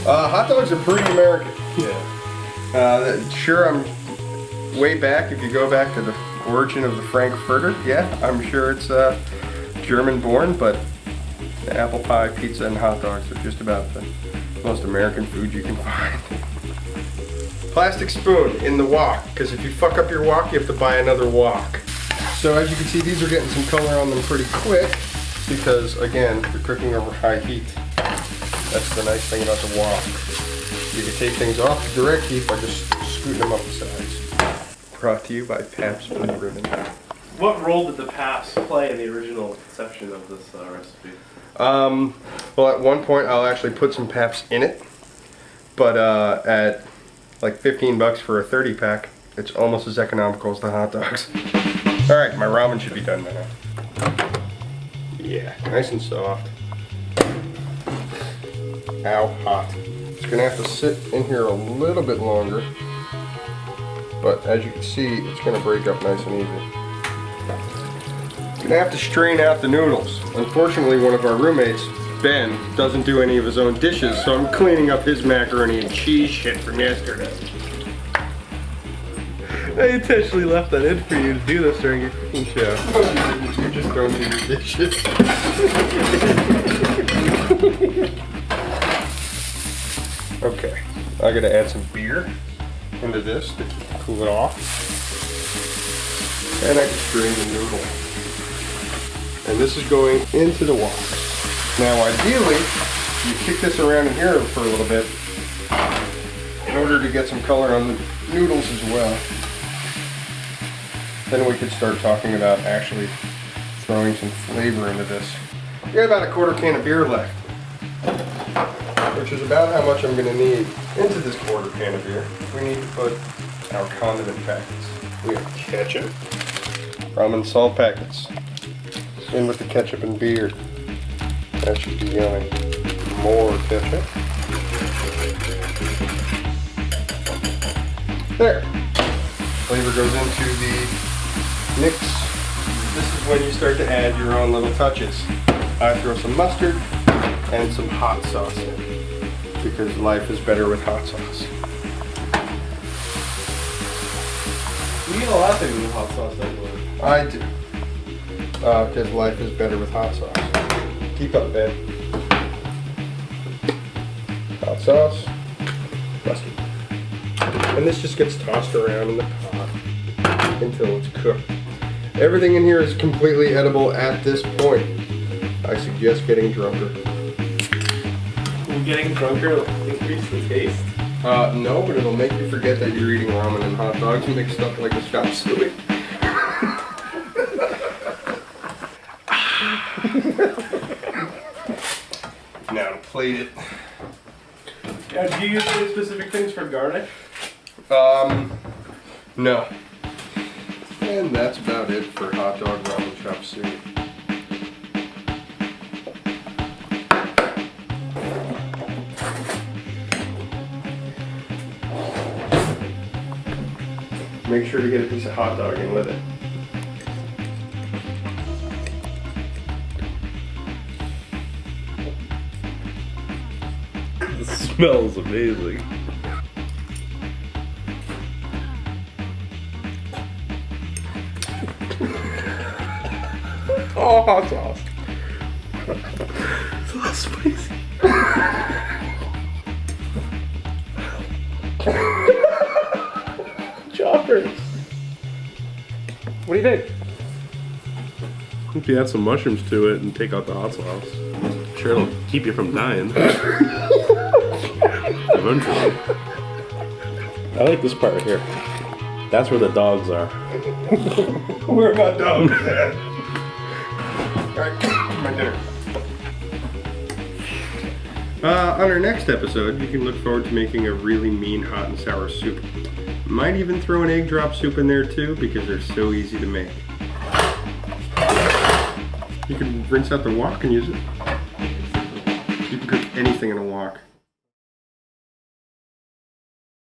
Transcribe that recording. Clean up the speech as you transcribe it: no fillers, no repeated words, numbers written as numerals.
Hot dogs are pretty American. Yeah. Sure, I'm way back. If you go back to the origin of the Frankfurter, yeah, I'm sure it's German-born, but apple pie, pizza, and hot dogs are just about the most American food you can find. Plastic spoon in the wok, because if you fuck up your wok, you have to buy another wok. So as you can see, these are getting some color on them pretty quick, because again, they're cooking over high heat. That's the nice thing about the wok. You can take things off the direct heat by just scooting them up the sides. Brought to you by Pabst Blue Ribbon. What role did the Pabst play in the original conception of this recipe? Well, at one point I'll actually put some Pabst in it, but at like 15 bucks for a 30 pack, it's almost as economical as the hot dogs. All right, my ramen should be done now. Yeah, nice and soft. Ow, hot. It's gonna have to sit in here a little bit longer, but as you can see, it's gonna break up nice and easy. Gonna have to strain out the noodles. Unfortunately, one of our roommates, Ben, doesn't do any of his own dishes, so I'm cleaning up his macaroni and cheese shit from yesterday. I intentionally left that in for you to do this during your cooking show. You just don't do your dishes. Okay, I gotta add some beer into this to cool it off. And I can strain the noodle. And this is going into the wok. Now ideally, you kick this around in here for a little bit in order to get some color on the noodles as well. Then we could start talking about actually throwing some flavor into this. We got about a quarter can of beer left, which is about how much I'm gonna need into this quarter can of beer. We need to put our condiment packets. We have ketchup, ramen salt packets, in with the ketchup and beer. That should be yummy. More ketchup. There. Flavor goes into the mix. This is when you start to add your own little touches. I throw some mustard and some hot sauce in, because life is better with hot sauce. You eat a lot of things with hot sauce, don't you? I do. Because life is better with hot sauce. Keep up, Ben. Hot sauce, mustard. And this just gets tossed around in the pot until it's cooked. Everything in here is completely edible at this point. I suggest getting drunker. Getting drunker will increase the taste? No, but it'll make you forget that you're eating ramen and hot dogs mixed up like a Chop Suey. Now to plate it. Now, do you use any specific things for garnish? No. And that's about it for hot dog ramen Chop Suey. Make sure to get a piece of hot dog in with it. The smell's amazing. Oh, hot sauce. It's a little spicy. Choppers. What do you think? If you add some mushrooms to it and take out the hot sauce, sure it'll keep you from dying. Eventually. I like this part here. That's where the dogs are. Where are my dogs at? Alright, my dinner. On our next episode, you can look forward to making a really mean hot and sour soup. Might even throw an egg drop soup in there too, because they're so easy to make. You can rinse out the wok and use it. You can cook anything in a wok.